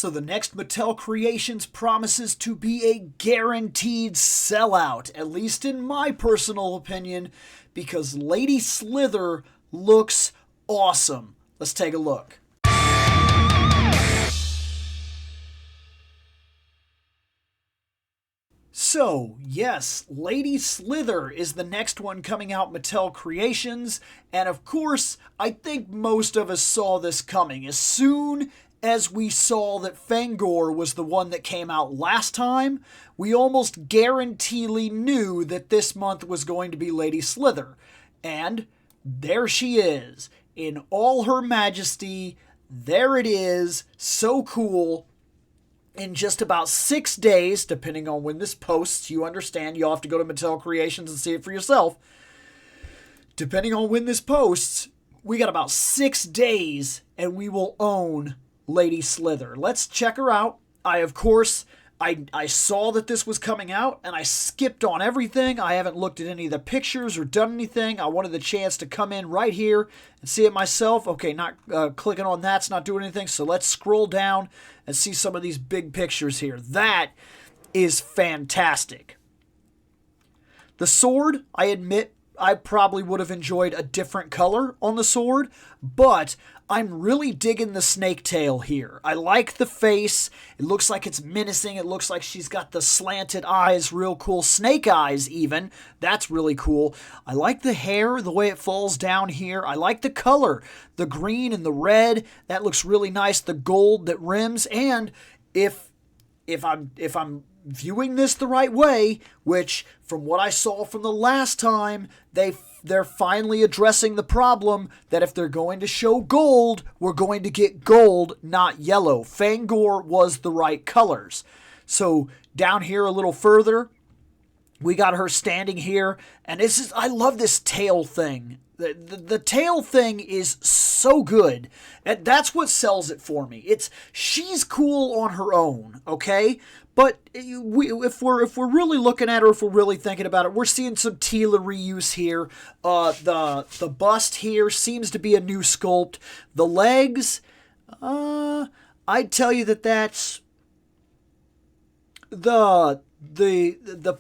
So the next Mattel Creations promises to be a guaranteed sellout, at least in my personal opinion, because Lady Slither looks awesome. Let's take a look. So, yes, Lady Slither is the next one coming out Mattel Creations, and of course, I think most of us saw this coming. As soon as we saw that Fangor was the one that came out last time, we almost guaranteedly knew that this month was going to be Lady Slither. And there she is, in all her majesty. There it is, so cool. In just about 6 days, depending on when this posts, you understand, you'll have to go to Mattel Creations and see it for yourself. Depending on when this posts, we got about 6 days and we will own Lady Slither. Let's check her out. I saw that this was coming out and I skipped on everything. I haven't looked at any of the pictures or done anything. I wanted the chance to come in right here and see it myself. Okay, not clicking on that's not doing anything. So let's scroll down and see some of these big pictures here. That is fantastic. The sword, I admit, I probably would have enjoyed a different color on the sword, but I'm really digging the snake tail here. I like the face. It looks like it's menacing. It looks like she's got the slanted eyes, real cool. Snake eyes, even. That's really cool. I like the hair, the way it falls down here. I like the color, the green and the red. That looks really nice. The gold that rims. And if I'm viewing this the right way, which from what I saw from the last time, they're finally addressing the problem that if they're going to show gold, we're going to get gold, not yellow. Fangor was the right colors. So down here a little further, we got her standing here, and I love this tail thing. The tail thing is so good. And that's what sells it for me. She's cool on her own, okay? But if we're really looking at her, if we're really thinking about it, we're seeing some Tila reuse here. The bust here seems to be a new sculpt. The legs, I'd tell you that's the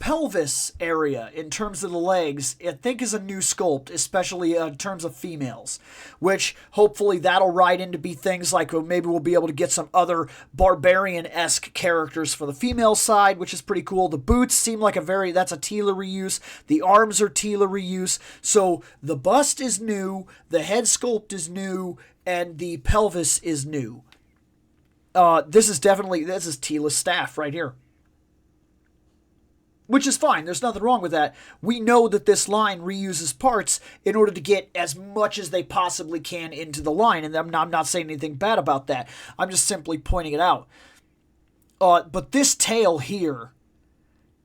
pelvis area in terms of the legs, I think is a new sculpt, especially in terms of females, which hopefully that'll ride into be things like maybe we'll be able to get some other barbarian-esque characters for the female side, which is pretty cool. The boots seem like that's a Tila reuse. The arms are Tila reuse. So the bust is new, the head sculpt is new, and the pelvis is new. This is Tila's staff right here. Which is fine. There's nothing wrong with that. We know that this line reuses parts in order to get as much as they possibly can into the line. And I'm not saying anything bad about that. I'm just simply pointing it out. But this tail here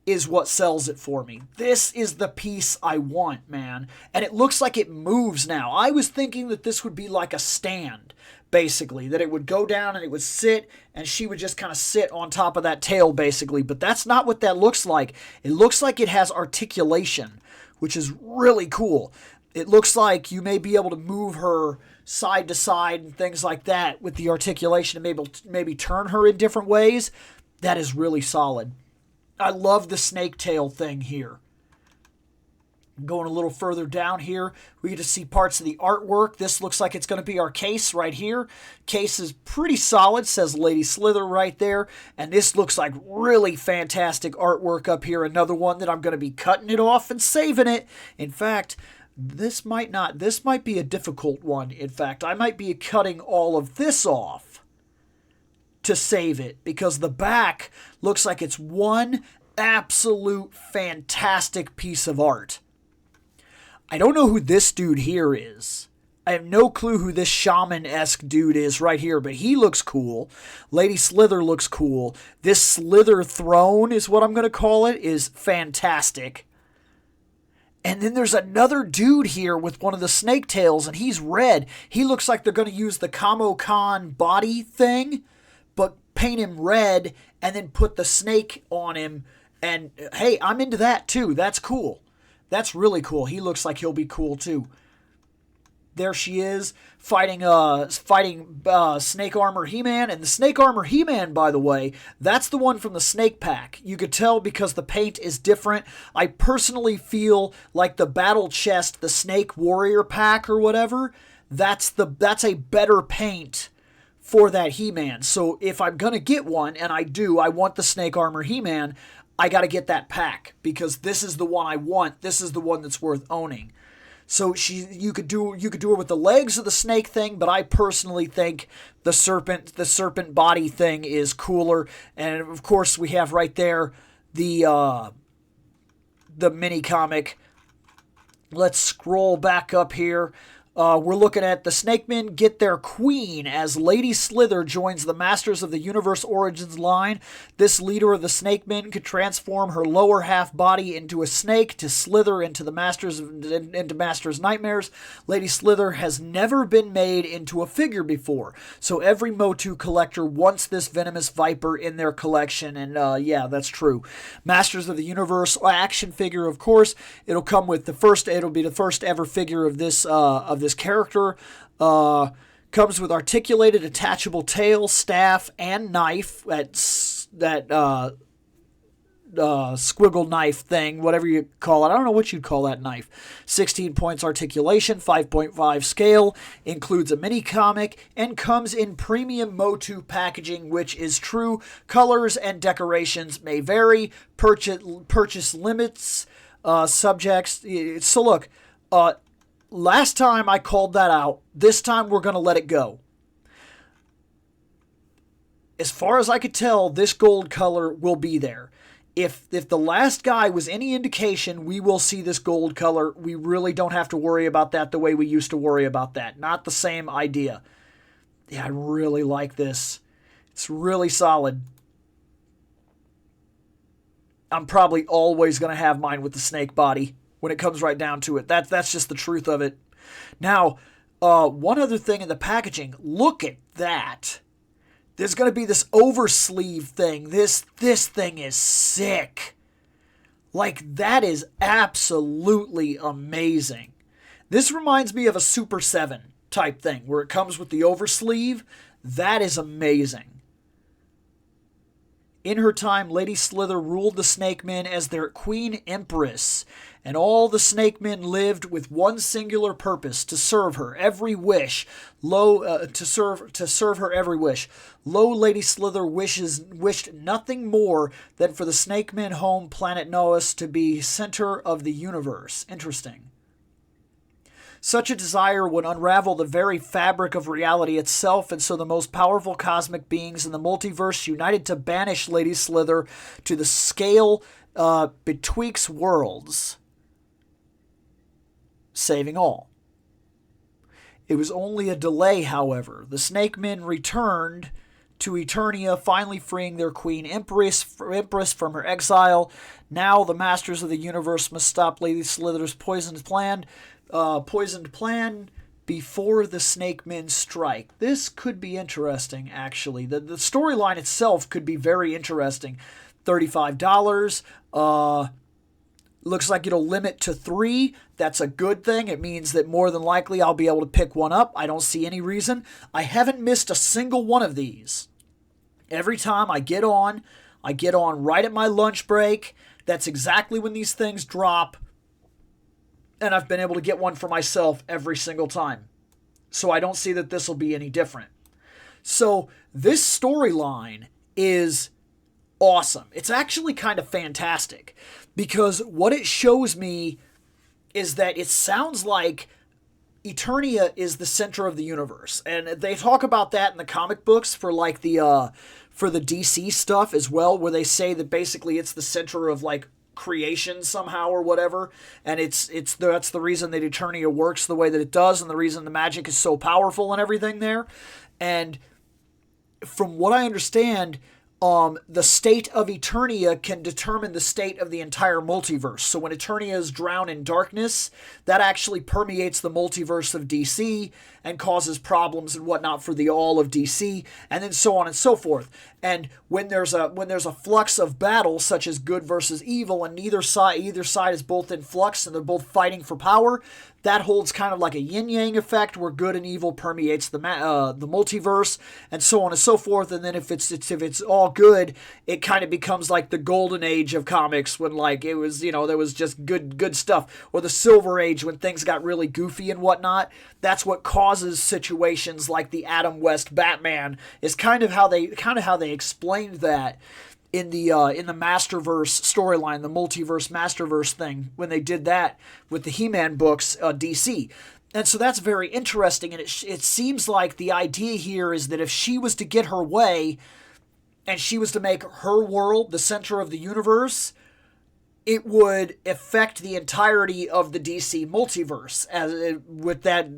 is what sells it for me. This is the piece I want, man. And it looks like it moves now. I was thinking that this would be like a stand, basically. That it would go down and it would sit, and she would just kind of sit on top of that tail, basically. But that's not what that looks like. It looks like it has articulation, which is really cool. It looks like you may be able to move her side to side and things like that with the articulation and maybe turn her in different ways. That is really solid. I love the snake tail thing here. Going a little further down here, we get to see parts of the artwork. This looks like it's going to be our case right here. Case is pretty solid, says Lady Slither right there. And this looks like really fantastic artwork up here. Another one that I'm going to be cutting it off and saving it. In fact, this might be a difficult one. In fact, I might be cutting all of this off to save it, because the back looks like it's one absolute fantastic piece of art. I don't know who this dude here is. I have no clue who this shaman-esque dude is right here, but he looks cool. Lady Slither looks cool. This Slither throne is what I'm going to call it, is fantastic. And then there's another dude here with one of the snake tails, and he's red. He looks like they're going to use the Kamo Khan body thing, but paint him red and then put the snake on him. And hey, I'm into that too. That's cool. That's really cool. He looks like he'll be cool too. there she is fighting Snake Armor He-Man. And the Snake Armor He-Man, by the way, that's the one from the Snake Pack. You could tell because the paint is different. I personally feel like the Battle Chest, the Snake Warrior Pack or whatever, that's a better paint for that He-Man. So if I'm going to get one, and I do, I want the Snake Armor He-Man, I got to get that pack because this is the one I want. This is the one that's worth owning. So you could do her with the legs of the snake thing, but I personally think the serpent body thing is cooler. And of course, we have right there the mini comic. Let's scroll back up here. We're looking at the Snakemen get their queen as Lady Slither joins the Masters of the Universe Origins line. This leader of the Snakemen could transform her lower half body into a snake to slither into Master's nightmares. Lady Slither has never been made into a figure before, so every Motu collector wants this venomous viper in their collection, and yeah, that's true. Masters of the Universe action figure, of course. It'll come with it'll be the first ever figure of this character. Comes with articulated attachable tail, staff, and knife. That squiggle knife thing, whatever you call it. I don't know what you'd call that knife. 16 points articulation, 5.5 scale, includes a mini comic, and comes in premium Motu packaging, which is true. Colors and decorations may vary. Purchase limits, subjects. So look, last time I called that out. This time we're going to let it go. As far as I could tell, this gold color will be there. If the last guy was any indication, we will see this gold color. We really don't have to worry about that the way we used to worry about that. Not the same idea. Yeah, I really like this. It's really solid. I'm probably always going to have mine with the snake body when it comes right down to it. That's just the truth of it. Now, one other thing in the packaging. Look at that. There's going to be this oversleeve thing. This thing is sick. Like, that is absolutely amazing. This reminds me of a Super 7 type thing, where it comes with the oversleeve. That is amazing. In her time, Lady Slither ruled the Snakemen as their Queen Empress, and all the Snakemen lived with one singular purpose: to serve her every wish. To serve her every wish. Lady Slither wished nothing more than for the Snakemen home planet Noas to be center of the universe. Interesting. Such a desire would unravel the very fabric of reality itself, and so the most powerful cosmic beings in the multiverse united to banish Lady Slither to the scale betwixt worlds, saving all. It was only a delay, however. The Snakemen returned to Eternia, finally freeing their Queen Empress from her exile. Now the Masters of the Universe must stop Lady Slither's poisoned plan before the Snakemen strike. This could be interesting, actually. The storyline itself could be very interesting. $35. Looks like it'll limit to 3. That's a good thing. It means that more than likely I'll be able to pick one up. I don't see any reason. I haven't missed a single one of these. Every time I get on right at my lunch break. That's exactly when these things drop. And I've been able to get one for myself every single time. So I don't see that this will be any different. So this storyline is awesome. It's actually kind of fantastic. Because what it shows me is that it sounds like Eternia is the center of the universe. And they talk about that in the comic books for like for the DC stuff as well, where they say that basically it's the center of like creation somehow or whatever, and that's the reason that Eternia works the way that it does, and the reason the magic is so powerful and everything there. And from what I understand, the state of Eternia can determine the state of the entire multiverse. So when Eternia is drowned in darkness, that actually permeates the multiverse of DC and causes problems and whatnot for the all of DC, and then so on and so forth. And when there's a flux of battle, such as good versus evil, and either side is both in flux and they're both fighting for power, that holds kind of like a yin-yang effect where good and evil permeates the multiverse and so on and so forth. And then if it's all good, it kind of becomes like the golden age of comics when like it was, there was just good stuff, or the silver age when things got really goofy and whatnot. That's what causes situations like the Adam West Batman, is kind of how they explained that in the Masterverse storyline, the multiverse Masterverse thing, when they did that with the He-Man books, DC. And so that's very interesting, and it seems like the idea here is that if she was to get her way, and she was to make her world the center of the universe, it would affect the entirety of the DC multiverse.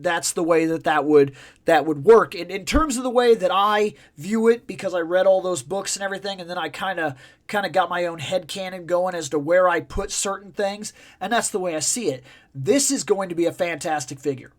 That's the way that would work. In terms of the way that I view it, because I read all those books and everything, and then I kind of got my own headcanon going as to where I put certain things, and that's the way I see it. This is going to be a fantastic figure.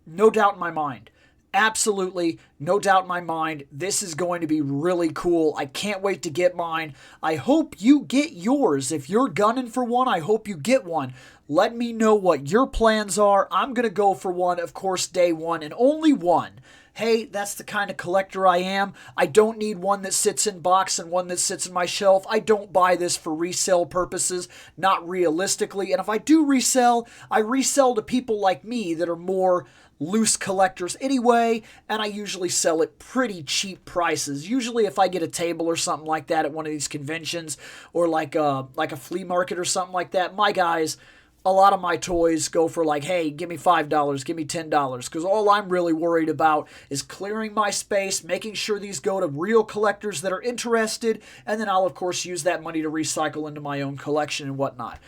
No doubt in my mind. Absolutely, no doubt in my mind, this is going to be really cool. I can't wait to get mine. I hope you get yours. If you're gunning for one, I hope you get one. Let me know what your plans are. I'm going to go for one, of course, day one, and only one. Hey, that's the kind of collector I am. I don't need one that sits in box and one that sits in my shelf. I don't buy this for resale purposes, not realistically. And if I do resell, I resell to people like me that are more loose collectors anyway, and I usually sell at pretty cheap prices. Usually if I get a table or something like that at one of these conventions, or like a flea market or something like that, my guys, a lot of my toys go for like, hey, give me $5, give me $10, because all I'm really worried about is clearing my space, making sure these go to real collectors that are interested, and then I'll of course use that money to recycle into my own collection and whatnot.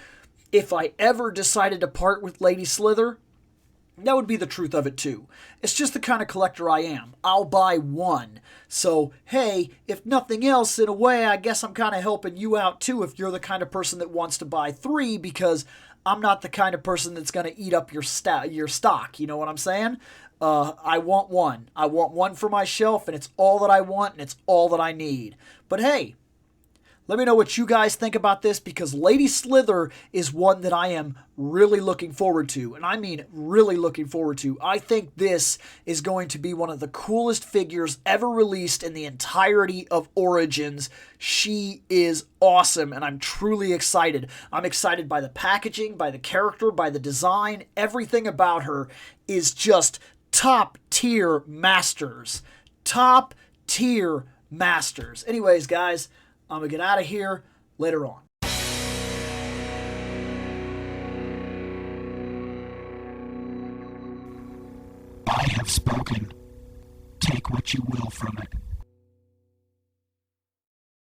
If I ever decided to part with Lady Slither, that would be the truth of it too. It's just the kind of collector I am. I'll buy one. So, hey, if nothing else, in a way, I guess I'm kind of helping you out too if you're the kind of person that wants to buy 3, because I'm not the kind of person that's going to eat up your stock. You know what I'm saying? I want one. I want one for my shelf, and it's all that I want, and it's all that I need. But hey, let me know what you guys think about this, because Lady Slither is one that I am really looking forward to. And I mean really looking forward to. I think this is going to be one of the coolest figures ever released in the entirety of Origins. She is awesome, and I'm truly excited. I'm excited by the packaging, by the character, by the design. Everything about her is just top-tier masters. Top-tier masters. Anyways, guys, I'm going to get out of here later on. I have spoken. Take what you will from it.